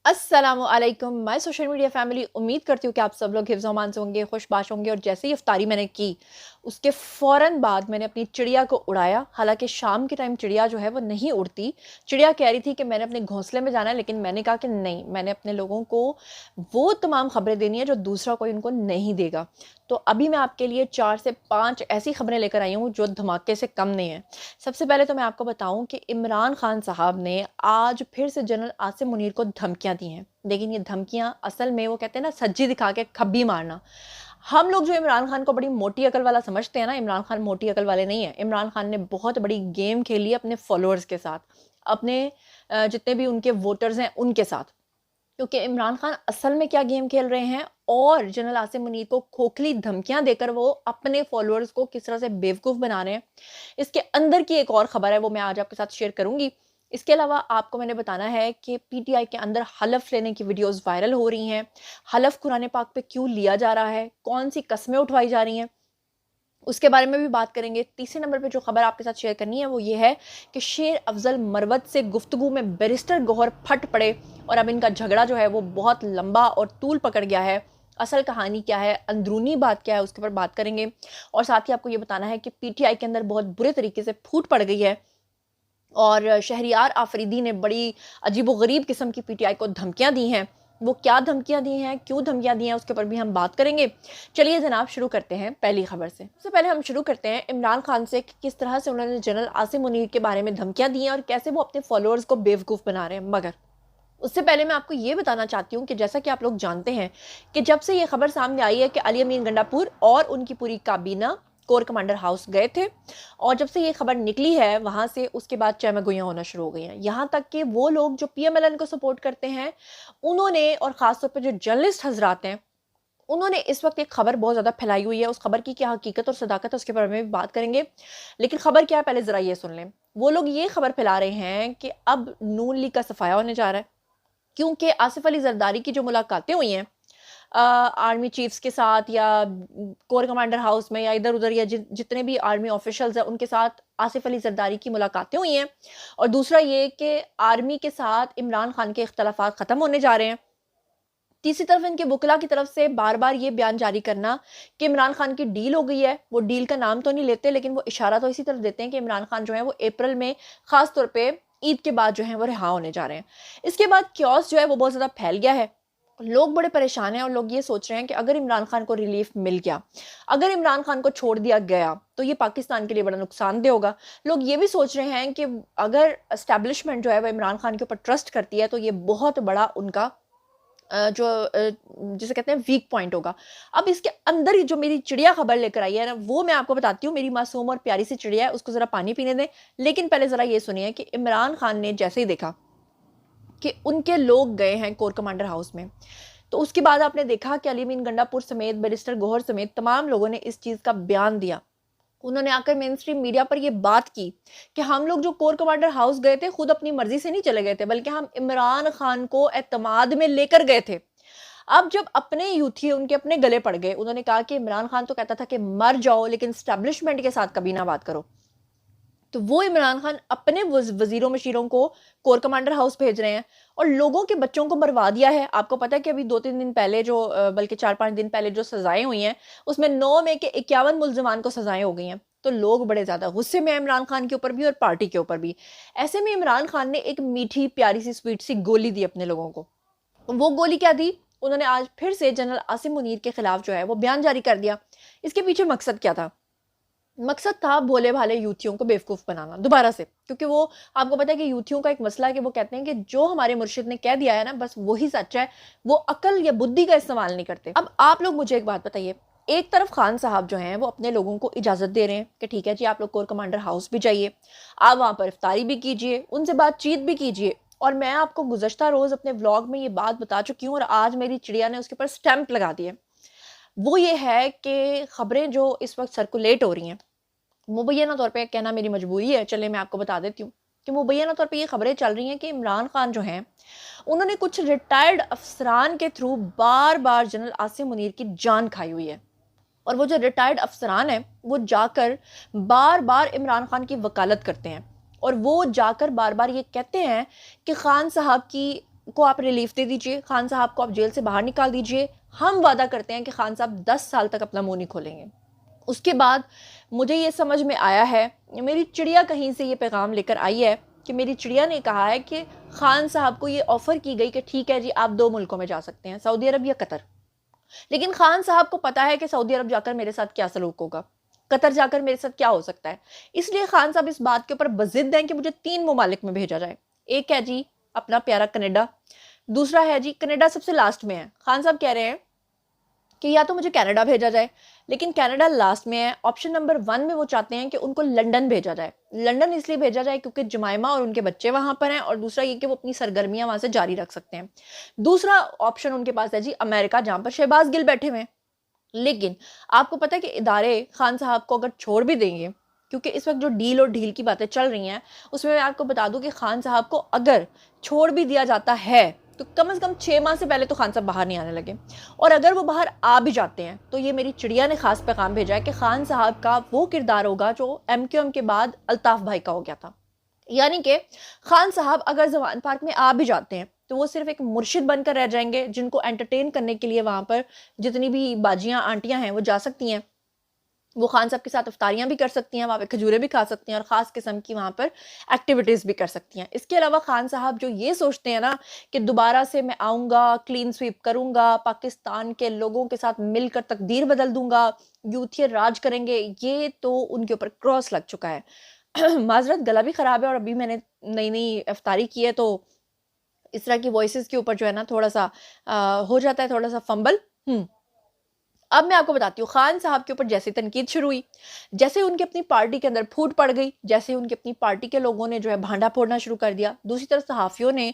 अस्सलामुअलैकुम my social media family. उम्मीद करती हूँ कि आप सब लोग हिफ्ज़ अमान से होंगे, खुशबाश होंगे। और जैसे ही इफ्तारी मैंने की, उसके फ़ौरन बाद मैंने अपनी चिड़िया को उड़ाया। हालाँकि शाम के टाइम चिड़िया जो है वो नहीं उड़ती। चिड़िया कह रही थी कि मैंने अपने घोंसले में जाना है, लेकिन मैंने कहा कि नहीं, मैंने अपने लोगों को वो तमाम खबरें देनी है जो दूसरा कोई उनको नहीं देगा। तो अभी मैं आपके लिए 4 से 5 ऐसी खबरें लेकर आई हूँ जो धमाके से कम नहीं है। सबसे पहले तो मैं आपको बताऊँ कि इमरान खान साहब ने आज फिर से जनरल आसिम मुनीर को धमकियाँ दी हैं। लेकिन ये धमकियाँ असल में वो कहते हैं ना, सज्जी दिखा के खब्बी मारना। हम लोग जो इमरान खान को बड़ी मोटी अकल वाला समझते हैं ना, इमरान खान मोटी अकल वाले नहीं है। इमरान खान ने बहुत बड़ी गेम खेली है अपने फॉलोअर्स के साथ, अपने जितने भी उनके वोटर्स हैं उनके साथ। क्योंकि इमरान खान असल में क्या गेम खेल रहे हैं और जनरल आसिम मुनीर को खोखली धमकियां देकर वो अपने फॉलोअर्स को किस तरह से बेवकूफ़ बना रहे हैं, इसके अंदर की एक और खबर है, वो मैं आज आपके साथ शेयर करूंगी। इसके अलावा आपको मैंने बताना है कि पीटीआई के अंदर हलफ लेने की वीडियोस वायरल हो रही हैं। हलफ कुरान पाक पे क्यों लिया जा रहा है, कौन सी कस्में उठवाई जा रही हैं, उसके बारे में भी बात करेंगे। तीसरे नंबर पे जो खबर आपके साथ शेयर करनी है वो ये है कि शेर अफजल मरवत से गुफ्तगू में बैरिस्टर गौहर फट पड़े और अब इनका झगड़ा जो है वो बहुत लंबा और तूल पकड़ गया है। असल कहानी क्या है, अंदरूनी बात क्या है, उसके ऊपर बात करेंगे। और साथ ही आपको ये बताना है कि पीटीआई के अंदर बहुत बुरे तरीके से फूट पड़ गई है और शहरियार आफरीदी ने बड़ी अजीबोगरीब किस्म की पीटीआई को धमकियां दी हैं। वो क्या धमकियां दी हैं, क्यों धमकियां दी हैं, उसके ऊपर भी हम बात करेंगे। चलिए जनाब, शुरू करते हैं पहली खबर से। सबसे पहले हम शुरू करते हैं इमरान खान से कि किस तरह से उन्होंने जनरल आसिम मुनीर के बारे में धमकियां दी हैं और कैसे वो अपने फॉलोअर्स को बेवकूफ़ बना रहे हैं। मगर उससे पहले मैं आपको ये बताना चाहती हूँ कि जैसा कि आप लोग जानते हैं कि जब से ये खबर सामने आई है कि अली अमीन गंडापुर और उनकी पूरी काबीना कोर कमांडर हाउस गए थे, और जब से ये खबर निकली है वहां से उसके बाद चहमगोइयां होना शुरू हो गई हैं। यहाँ तक कि वो लोग जो पीएमएलएन को सपोर्ट करते हैं उन्होंने, और खासतौर पर जो जर्नलिस्ट हजरात हैं, उन्होंने इस वक्त एक खबर बहुत ज्यादा फैलाई हुई है। उस खबर की क्या हकीकत और सदाकत है उसके बारे में भी बात करेंगे। लेकिन खबर क्या है, पहले जरा ये सुन लें। वो लोग ये खबर फैला रहे हैं कि अब नून लीग का सफाया होने जा रहा है, क्योंकि आसिफ अली जरदारी की जो मुलाकातें हुई हैं आर्मी चीफ्स के साथ या कोर कमांडर हाउस में या इधर उधर या जितने भी आर्मी ऑफिशियल्स हैं उनके साथ आसिफ अली जरदारी की मुलाकातें हुई हैं। और दूसरा ये कि आर्मी के साथ इमरान खान के इख्तलाफात ख़त्म होने जा रहे हैं। तीसरी तरफ इनके वकला की तरफ से बार बार ये बयान जारी करना कि इमरान खान की डील हो गई है। वो डील का नाम तो नहीं लेते, लेकिन वो इशारा तो इसी तरफ देते हैं कि इमरान खान जो है वो अप्रैल में, खास तौर पे ईद के बाद जो है वो रिहा होने जा रहे हैं। इसके बाद क्योस जो है वो बहुत ज़्यादा फैल गया है। लोग बड़े परेशान हैं और लोग ये सोच रहे हैं कि अगर इमरान खान को रिलीफ मिल गया, अगर इमरान खान को छोड़ दिया गया, तो ये पाकिस्तान के लिए बड़ा नुकसानदेह होगा। लोग ये भी सोच रहे हैं कि अगर एस्टेब्लिशमेंट जो है वो इमरान खान के ऊपर ट्रस्ट करती है तो ये बहुत बड़ा उनका जिसे कहते हैं वीक पॉइंट होगा। अब इसके अंदर ही जो मेरी चिड़िया खबर लेकर आई है ना, वो मैं आपको बताती हूँ। मेरी मासूम और प्यारी सी चिड़िया है, उसको जरा पानी पीने दें। लेकिन पहले जरा ये सुनिए कि इमरान खान ने जैसे ही देखा कि उनके लोग गए हैं कोर कमांडर हाउस में, तो उसके बाद आपने देखा कि अली मीन गंडापुर समेत, बैरिस्टर गौहर समेत तमाम लोगों ने इस चीज का बयान दिया। उन्होंने आकर मेन स्ट्रीम मीडिया पर ये बात की कि हम लोग जो कोर कमांडर हाउस गए थे खुद अपनी मर्जी से नहीं चले गए थे, बल्कि हम इमरान खान को एतमाद में लेकर गए थे। अब जब अपने यूथी उनके अपने गले पड़ गए, उन्होंने कहा कि इमरान खान तो कहता था कि मर जाओ लेकिन स्टैब्लिशमेंट के साथ कभी ना बात करो। तो वो इमरान खान अपने वजीरों मशीरों को कोर कमांडर हाउस भेज रहे हैं और लोगों के बच्चों को मरवा दिया है। आपको पता है कि अभी 2-3 दिन पहले जो बल्कि 4-5 दिन पहले जो सजाएं हुई हैं, उसमें 9 में के 51 मुलजमान को सजाएं हो गई हैं। तो लोग बड़े ज्यादा गुस्से में हैं इमरान खान के ऊपर भी और पार्टी के ऊपर भी। ऐसे में इमरान खान ने एक मीठी प्यारी सी स्वीट सी गोली दी अपने लोगों को। वो गोली क्या दी, उन्होंने आज फिर से जनरल आसिम मुनीर के खिलाफ जो है वो बयान जारी कर दिया। इसके पीछे मकसद क्या था? मकसद था भोले भाले यूथियों को बेवकूफ बनाना दोबारा से। क्योंकि वो, आपको पता है कि यूथियों का एक मसला है कि वो कहते हैं कि जो हमारे मुर्शिद ने कह दिया है ना बस वही सच है, वो अकल या बुद्धि का इस्तेमाल नहीं करते। अब आप लोग मुझे एक बात बताइए, एक तरफ खान साहब जो हैं वो अपने लोगों को इजाजत दे रहे हैं कि ठीक है जी, आप लोग कोर कमांडर हाउस भी जाइए, आप वहां पर इफ्तारी भी कीजिए, उनसे बातचीत भी कीजिए। और मैं आपको गुज़श्ता रोज अपने व्लॉग में ये बात बता चुकी हूँ और आज मेरी चिड़िया ने उसके ऊपर स्टैंप लगा दिए। वो ये है कि खबरें जो इस वक्त सर्कुलेट हो रही हैं, मुबैना तौर पे कहना मेरी मजबूरी है, चले मैं आपको बता देती हूँ कि मुबैना तौर पे ये खबरें चल रही हैं कि इमरान खान जो हैं उन्होंने कुछ रिटायर्ड अफसरान के थ्रू बार बार जनरल आसिम मुनीर की जान खाई हुई है। और वो जो रिटायर्ड अफसरान हैं वो जाकर बार बार इमरान खान की वकालत करते हैं और वो जाकर बार बार ये कहते हैं कि खान साहब की को आप रिलीफ दे दीजिए, खान साहब को आप जेल से बाहर निकाल दीजिए, हम वादा करते हैं कि खान साहब 10 साल तक अपना मुंह नहीं खोलेंगे। उसके बाद मुझे ये समझ में आया है, मेरी चिड़िया कहीं से ये पैगाम लेकर आई है कि मेरी चिड़िया ने कहा है कि खान साहब को ये ऑफ़र की गई कि ठीक है जी, आप 2 मुल्कों में जा सकते हैं, सऊदी अरब या कतर। लेकिन खान साहब को पता है कि सऊदी अरब जाकर मेरे साथ क्या सलूक होगा, कतर जाकर मेरे साथ क्या हो सकता है। इसलिए खान साहब इस बात के ऊपर बज़िद हैं कि मुझे 3 ममालिक में भेजा जाए। एक है जी अपना प्यारा कनाडा, दूसरा है जी कनाडा सबसे लास्ट में है। खान साहब कह रहे हैं कि या तो मुझे कनाडा भेजा जाए, लेकिन कनाडा लास्ट में है। ऑप्शन नंबर 1 में वो चाहते हैं कि उनको लंदन भेजा जाए। लंदन इसलिए भेजा जाए क्योंकि जमाइमा और उनके बच्चे वहाँ पर हैं, और दूसरा ये कि वो अपनी सरगर्मियाँ वहाँ से जारी रख सकते हैं। दूसरा ऑप्शन उनके पास है जी अमेरिका, जहाँ पर शहबाज गिल बैठे हुए हैं। लेकिन आपको पता है कि इदारे खान साहब को अगर छोड़ भी देंगे, क्योंकि इस वक्त जो डील और ढील की बातें चल रही हैं, उसमें मैं आपको बता दूं कि खान साहब को अगर छोड़ भी दिया जाता है तो कम से कम 6 माह से पहले तो खान साहब बाहर नहीं आने लगे। और अगर वो बाहर आ भी जाते हैं तो ये मेरी चिड़िया ने खास पैगाम भेजा है कि खान साहब का वो किरदार होगा जो MQM के बाद अल्ताफ भाई का हो गया था। यानी कि खान साहब अगर जवान पार्क में आ भी जाते हैं तो वो सिर्फ एक मुर्शिद बनकर रह जाएंगे, जिनको एंटरटेन करने के लिए वहां पर जितनी भी बाजियां आंटियां हैं वो जा सकती हैं। वो खान साहब के साथ इफ्तारियां भी कर सकती हैं, वहाँ पे खजूरें भी खा सकती हैं, और ख़ास किस्म की वहाँ पर एक्टिविटीज़ भी कर सकती हैं। इसके अलावा खान साहब जो ये सोचते हैं ना कि दोबारा से मैं आऊँगा, क्लीन स्वीप करूँगा, पाकिस्तान के लोगों के साथ मिलकर तकदीर बदल दूंगा, यूथियर राज करेंगे, ये तो उनके ऊपर क्रॉस लग चुका है। माजरत, गला भी ख़राब है और अभी मैंने नई नई इफ्तारी की है, तो इस तरह की वॉइसेस के ऊपर जो है ना थोड़ा सा हो जाता है थोड़ा सा फंबल। अब मैं आपको बताती हूँ, खान साहब के ऊपर जैसे तनकीद शुरू हुई, जैसे उनकी अपनी पार्टी के अंदर फूट पड़ गई, जैसे उनकी अपनी पार्टी के लोगों ने जो है भांडा फोड़ना शुरू कर दिया, दूसरी तरफ सहाफ़ियों ने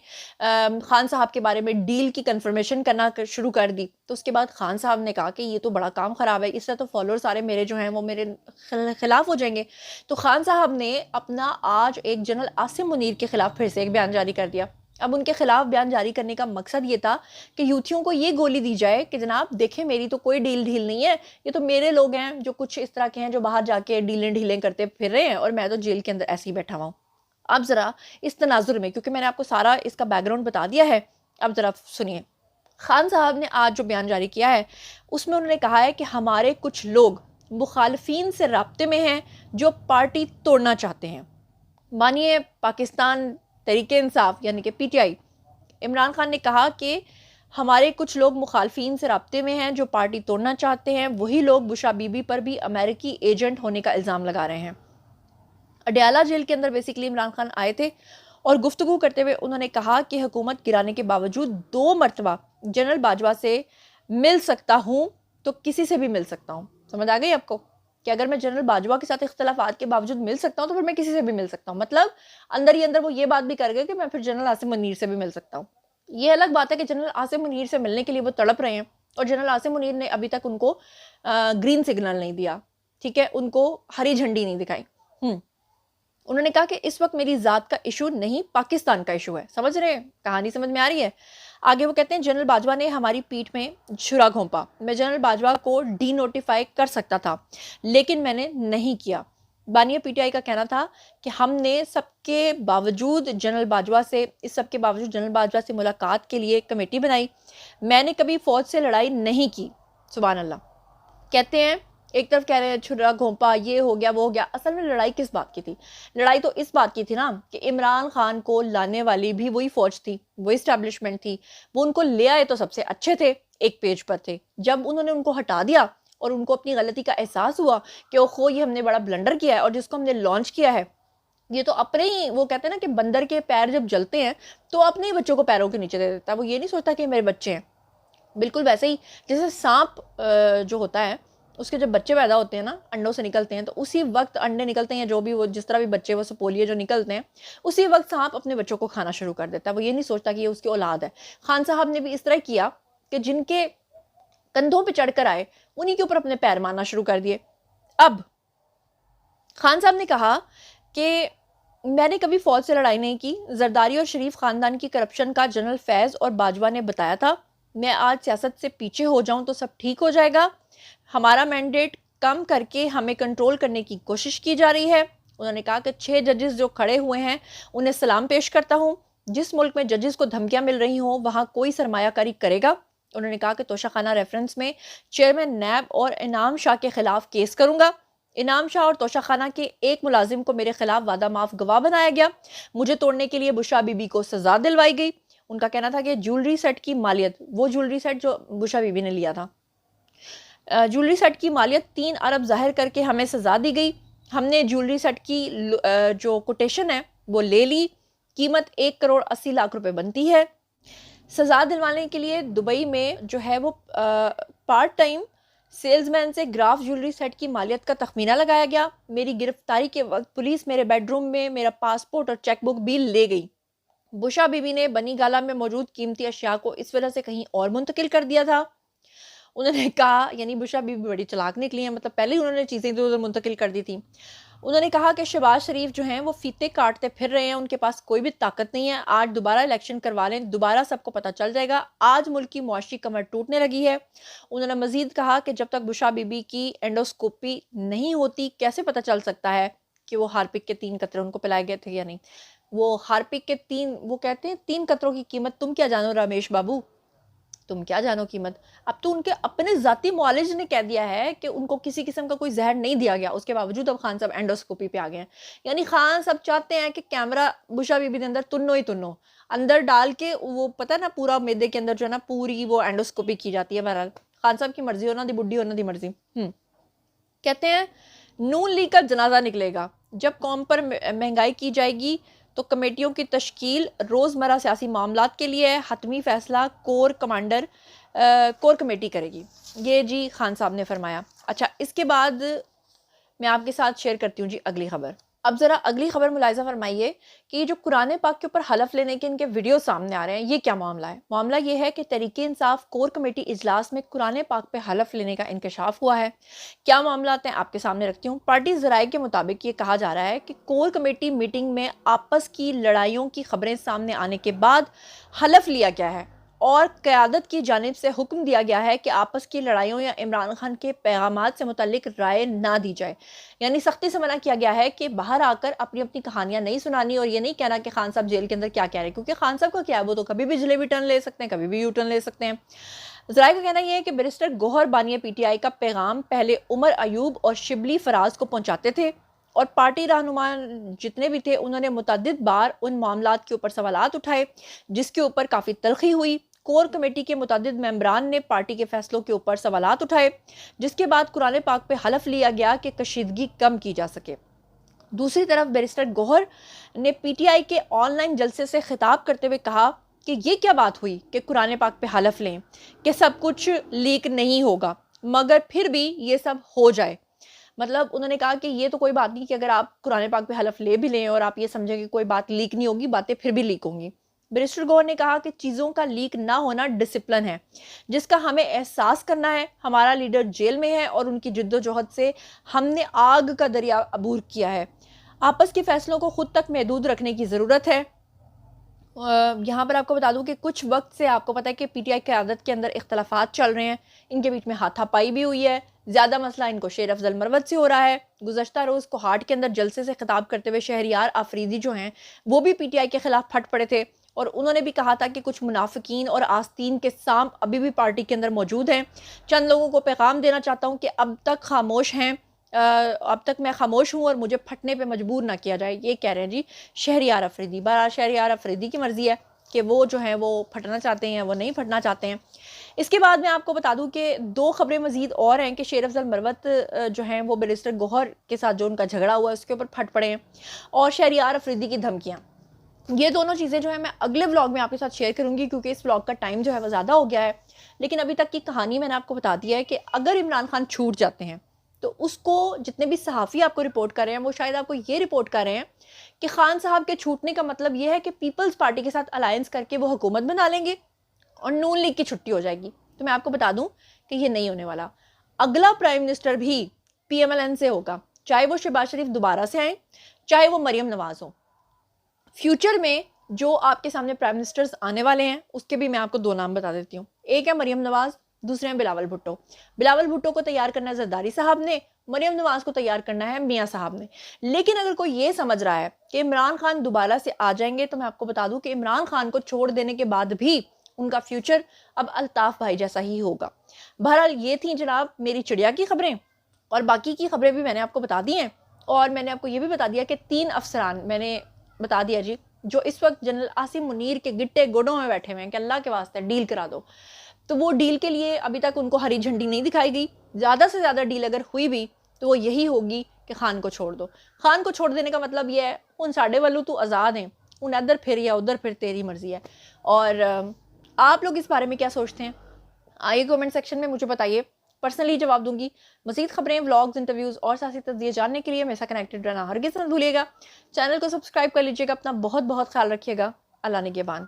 खान साहब के बारे में डील की कंफर्मेशन करना शुरू कर दी, तो उसके बाद खान साहब ने कहा कि ये तो बड़ा काम ख़राब है, इससे तो फॉलोअर सारे मेरे जो हैं वो मेरे खिलाफ हो जाएंगे। तो खान साहब ने अपना आज एक जनरल आसिम मुनीर के खिलाफ फिर से एक बयान जारी कर दिया। अब उनके खिलाफ बयान जारी करने का मकसद ये था कि यूथियों को ये गोली दी जाए कि जनाब देखें, मेरी तो कोई डील ढील नहीं है, ये तो मेरे लोग हैं जो कुछ इस तरह के हैं जो बाहर जाके डीलें ढीलें करते फिर रहे हैं, और मैं तो जेल के अंदर ऐसे ही बैठा हुआ हूँ। अब ज़रा इस तनाजुर में, क्योंकि मैंने आपको सारा इसका बैकग्राउंड बता दिया है, अब ज़रा सुनिए। खान साहब ने आज जो बयान जारी किया है उसमें उन्होंने कहा है कि हमारे कुछ लोग मुखालफिन से राब्ते में हैं जो पार्टी तोड़ना चाहते हैं। मानिए पाकिस्तान तहरीक इंसाफ यानी कि PTI, इमरान खान ने कहा कि हमारे कुछ लोग मुखालफिन से राब्ते में हैं जो पार्टी तोड़ना चाहते हैं। वही लोग बुशरा बीबी पर भी अमेरिकी एजेंट होने का इल्ज़ाम लगा रहे हैं। अडयाला जेल के अंदर बेसिकली इमरान खान आए थे और गुफ्तगू करते हुए उन्होंने कहा कि हुकूमत गिराने के बावजूद 2 मरतबा जनरल बाजवा से मिल सकता हूँ, तो किसी से भी मिल सकता हूँ। समझ आ गई आपको कि अगर मैं जनरल बाजवा के साथ इख्तलाफात के बावजूद मिल सकता हूँ तो फिर मैं किसी से भी मिल सकता हूँ। मतलब अंदर ही अंदर वो ये बात भी कर गए कि मैं फिर जनरल आसिम मुनीर से भी मिल सकता हूँ। ये अलग बात है कि जनरल आसिम मुनीर से मिलने के लिए वो तड़प रहे हैं, और जनरल आसिम मुनीर ने अभी तक उनको ग्रीन सिग्नल नहीं दिया, ठीक है, उनको हरी झंडी नहीं दिखाई। उन्होंने कहा कि इस वक्त मेरी ज़ात का इशू नहीं, पाकिस्तान का इशू है। समझ रहे हैं, कहानी समझ में आ रही है। आगे वो कहते हैं जनरल बाजवा ने हमारी पीठ में छुरा घोंपा। मैं जनरल बाजवा को डी नोटिफाई कर सकता था लेकिन मैंने नहीं किया। बानिया PTI का कहना था कि हमने सबके बावजूद जनरल बाजवा से जनरल बाजवा से मुलाकात के लिए कमेटी बनाई। मैंने कभी फ़ौज से लड़ाई नहीं की। सुभान अल्लाह। कहते हैं एक तरफ कह रहे हैं छुरा घोंपा, ये हो गया वो हो गया। असल में लड़ाई किस बात की थी? लड़ाई तो इस बात की थी ना कि इमरान खान को लाने वाली भी वही फौज थी, वही स्टैब्लिशमेंट थी। वो उनको ले आए तो सबसे अच्छे थे, एक पेज पर थे। जब उन्होंने उनको हटा दिया और उनको अपनी गलती का एहसास हुआ कि ओहो ये हमने बड़ा ब्लंडर किया है, और जिसको हमने लॉन्च किया है ये तो अपने ही, वो कहते हैं ना कि बंदर के पैर जब जलते हैं तो अपने ही बच्चों को पैरों के नीचे दे देता है। वो ये नहीं सोचता कि मेरे बच्चे हैं। बिल्कुल वैसे ही जैसे सांप जो होता है उसके जब बच्चे पैदा होते हैं ना, अंडों से निकलते हैं, तो उसी वक्त अंडे निकलते हैं, जो भी वो जिस तरह भी बच्चे वो सपोलिए जो निकलते हैं, उसी वक्त सांप अपने बच्चों को खाना शुरू कर देता है। वो ये नहीं सोचता कि ये उसकी औलाद है। खान साहब ने भी इस तरह किया कि जिनके कंधों पे चढ़कर आए उन्हीं के ऊपर अपने पैर मारना शुरू कर दिए। अब खान साहब ने कहा कि मैंने कभी फौज से लड़ाई नहीं की। जरदारी और शरीफ खानदान की करप्शन का जनरल फैज़ और बाजवा ने बताया था। मैं आज सियासत से पीछे हो जाऊं तो सब ठीक हो जाएगा। हमारा मैंडेट कम करके हमें कंट्रोल करने की कोशिश की जा रही है। उन्होंने कहा कि 6 जजेस जो खड़े हुए हैं उन्हें सलाम पेश करता हूं। जिस मुल्क में जजेस को धमकियां मिल रही हों वहां कोई सरमायाकारी करेगा। उन्होंने कहा कि तोशाखाना रेफरेंस में चेयरमैन नैब और इनाम शाह के खिलाफ केस करूंगा। इनाम शाह और तोशाखाना के एक मुलाजिम को मेरे खिलाफ वादा माफ गवाह बनाया गया। मुझे तोड़ने के लिए बुशरा बीबी को सजा दिलवाई गई। उनका कहना था कि ज्वेलरी सेट की मालियत, वो ज्वेलरी सेट जो बुशरा बीबी ने लिया था, ज्वेलरी सेट की मालियत 3 अरब जाहिर करके हमें सजा दी गई। हमने ज्वेलरी सेट की जो कोटेशन है वो ले ली। कीमत 1 करोड़ 80 लाख रुपए बनती है। सजा दिलवाने के लिए दुबई में जो है वो पार्ट टाइम सेल्समैन से ग्राफ ज्वेलरी सेट की मालियत का तखमीना लगाया गया। मेरी गिरफ्तारी के वक्त पुलिस मेरे बेडरूम में मेरा पासपोर्ट और चेकबुक भी ले गई। बुशरा बीबी ने बनी गाला में मौजूद कीमती अशिया को इस वजह से कहीं और मुंतकिल कर दिया था। उन्होंने कहा, यानी बुशरा बीबी बड़ी चालाक निकली है, मतलब पहले ही उन्होंने चीज़ें इधर उधर मुंतकिल कर दी थी। उन्होंने कहा कि शहबाज शरीफ जो हैं वो फीते काटते फिर रहे हैं, उनके पास कोई भी ताकत नहीं है। आज दोबारा इलेक्शन करवा लें, दोबारा सबको पता चल जाएगा। आज मुल्क की मुआशी कमर टूटने लगी है। उन्होंने मजीद कहा कि जब तक बुशरा बीबी की एंडोस्कोपी नहीं होती कैसे पता चल सकता है कि वो हार्पिक के 3 कतरे उनको पिलाए गए थे या नहीं। वो हार्पिक के 3, वो कहते हैं 3 कतरों की कीमत तुम क्या जानो रमेश बाबू, तुम क्या जानो कीमत। अब तो उनके अपने जाती मुआलिज ने कह दिया है कि उनको किसी किस्म का कोई जहर नहीं दिया गया, उसके बावजूद अब खान साहब एंडोस्कोपी पे आ गए हैं। यानी खान साहब चाहते हैं कि कैमरा बुशरा बीबी के अंदर तुन्नो ही तुन्नो अंदर डाल के, वो पता है ना पूरा मैदे के अंदर जो है ना पूरी वो एंडोस्कोपी की जाती है। बहरहाल खान साहब की मर्जी, होना दी बुढ़ी होना दी मर्जी। कहते हैं नून लीग का जनाजा निकलेगा। जब कौम पर महंगाई की जाएगी तो कमेटियों की तश्कील रोज़मर्रा सियासी मामलात के लिए हतमी फैसला कोर कमेटी करेगी। ये जी खान साहब ने फरमाया। अच्छा, इसके बाद मैं आपके साथ शेयर करती हूँ जी अगली खबर। अब ज़रा अगली खबर मुलाहिज़ा फरमाइए कि जो कुरान पाक के ऊपर हलफ लेने के इनके वीडियो सामने आ रहे हैं, ये क्या मामला है। मामला ये है कि तहरीक इंसाफ कोर कमेटी इजलास में कुरान पाक पे हलफ लेने का इंकशाफ हुआ है। क्या मामला हैं आपके सामने रखती हूँ। पार्टी ज़राए के मुताबिक ये कहा जा रहा है कि कोर कमेटी मीटिंग में आपस की लड़ाइयों की खबरें सामने आने के बाद हलफ लिया गया है और क़यादत की जानिब से हुक्म दिया गया है कि आपस की लड़ाइयों या इमरान खान के पैगामात से मुतल्लिक राय ना दी जाए। यानी सख्ती से मना किया गया है कि बाहर आकर अपनी अपनी कहानियां नहीं सुनानी और ये नहीं कहना कि खान साहब जेल के अंदर क्या कह रहे हैं, क्योंकि खान साहब का क्या है, वो तो कभी भी जलेबी टर्न ले सकते हैं, कभी भी यू टर्न ले सकते हैं। ज़राए का कहना यह है कि बैरिस्टर गौहर बानिया PTI का पैगाम पहले उमर अयूब और शिबली फराज को पहुँचाते थे और पार्टी रहनुमा जितने भी थे उन्होंने मुतअद्दिद बार उन मामलात के ऊपर सवालात उठाए, जिसके ऊपर काफ़ी तलखी हुई। कोर कमेटी के मुतअद्दिद मेंबरान ने पार्टी के फैसलों के ऊपर सवालात उठाए, जिसके बाद कुरान पाक पे हलफ लिया गया कि कशीदगी कम की जा सके। दूसरी तरफ बैरिस्टर गौहर ने PTI के ऑनलाइन जलसे से खिताब करते हुए कहा कि ये क्या बात हुई कि कुरान पाक पे हलफ लें कि सब कुछ लीक नहीं होगा, मगर फिर भी ये सब हो जाए। मतलब उन्होंने कहा कि ये तो कोई बात नहीं कि अगर आप कुरान पाक पे हलफ ले भी लें और आप ये समझें कि कोई बात लीक नहीं होगी, बातें फिर भी लीक होंगी। बैरिस्टर गौहर ने कहा कि चीज़ों का लीक ना होना डिसिप्लिन है जिसका हमें एहसास करना है। हमारा लीडर जेल में है और उनकी जिद्दोजहद से हमने आग का दरिया अबूर किया है। आपस के फैसलों को खुद तक महदूद रखने की ज़रूरत है। यहाँ पर आपको बता दूं कि कुछ वक्त से आपको पता है कि PTI क़यादत के अंदर इख्तलाफात चल रहे हैं, इनके बीच में हाथापाई भी हुई है। ज़्यादा मसला इनको शेर अफजल मरवत से हो रहा है। गुज़श्ता रोज़ को हाट के अंदर जलसे से खिताब करते हुए शहरियार आफरीदी जो हैं वो भी PTI के खिलाफ फट पड़े थे और उन्होंने भी कहा था कि कुछ मुनाफिकीन और आस्तीन के सांप अभी भी पार्टी के अंदर मौजूद हैं। चंद लोगों को पैगाम देना चाहता हूँ कि अब तक खामोश हैं, अब तक मैं खामोश हूँ और मुझे फटने पे मजबूर ना किया जाए। ये कह रहे हैं जी शहरियार अफरीदी। बहरहाल शहरियार अफरीदी की मर्जी है कि वो जो है वो फटना चाहते हैं, वो नहीं फटना चाहते हैं। इसके बाद मैं आपको बता दूं कि 2 खबरें मजीद और हैं कि शेर अफजल मरवत जो हैं वो बैरिस्टर गौहर के साथ जो उनका झगड़ा हुआ है उसके ऊपर फट पड़े हैं और शहरियार अफरीदी की धमकियाँ। ये दोनों चीज़ें जो है मैं अगले व्लॉग में आपके साथ शेयर करूंगी क्योंकि इस व्लॉग का टाइम जो है वो ज़्यादा हो गया है। लेकिन अभी तक की कहानी मैंने आपको बता दिया है कि अगर इमरान खान छूट जाते हैं तो उसको जितने भी सहाफ़ी आपको रिपोर्ट कर रहे हैं वो शायद आपको ये रिपोर्ट कर रहे हैं कि खान साहब के छूटने का मतलब ये है कि पीपल्स पार्टी के साथ अलायंस करके वो हुकूमत बना लेंगे और नून लीग की छुट्टी हो जाएगी। तो मैं आपको बता दूं कि ये नहीं होने वाला। अगला प्राइम मिनिस्टर भी PMLN से होगा, चाहे वो शहबाज शरीफ दोबारा से आए, चाहे वो मरियम नवाज हो। फ्यूचर में जो आपके सामने प्राइम मिनिस्टर्स आने वाले हैं उसके भी मैं आपको 2 नाम बता देती हूँ। एक है मरियम नवाज, दूसरे हैं बिलावल भुट्टो। बिलावल भुट्टो को तैयार करना है जरदारी साहब ने, मरियम नवाज को तैयार करना है मियाँ साहब ने। लेकिन अगर कोई ये समझ रहा है कि इमरान खान दोबारा से आ जाएंगे, तो मैं आपको बता दूं कि इमरान खान को छोड़ देने के बाद भी उनका फ्यूचर अब अल्ताफ भाई जैसा ही होगा। बहरहाल ये थी जनाब मेरी चिड़िया की खबरें, और बाकी की खबरें भी मैंने आपको बता दी हैं। और मैंने आपको ये भी बता दिया कि 3 अफसरान मैंने बता दिया जी, जो इस वक्त जनरल आसिम मुनीर के गिट्टे गोडों में बैठे हुए हैं कि अल्लाह के वास्ते डील करा दो। तो वो डील के लिए अभी तक उनको हरी झंडी नहीं दिखाई गई। ज़्यादा से ज़्यादा डील अगर हुई भी तो वो यही होगी कि खान को छोड़ दो। खान को छोड़ देने का मतलब ये है उन साढ़े वालों तो आज़ाद हैं, उन इधर फिर या उधर फिर, तेरी मर्जी है। और आप लोग इस बारे में क्या सोचते हैं, आइए कमेंट सेक्शन में मुझे बताइए, पर्सनली जवाब दूंगी। मज़ीद खबरें, व्लॉग्स, इंटरव्यूज़ और सियासी तज्ज़िये जानने के लिए मेरे साथ कनेक्टेड रहना हरगिज़ मत भूलिएगा। चैनल को सब्सक्राइब कर लीजिएगा। अपना बहुत बहुत ख्याल रखिएगा। अल्लाह निगहबान।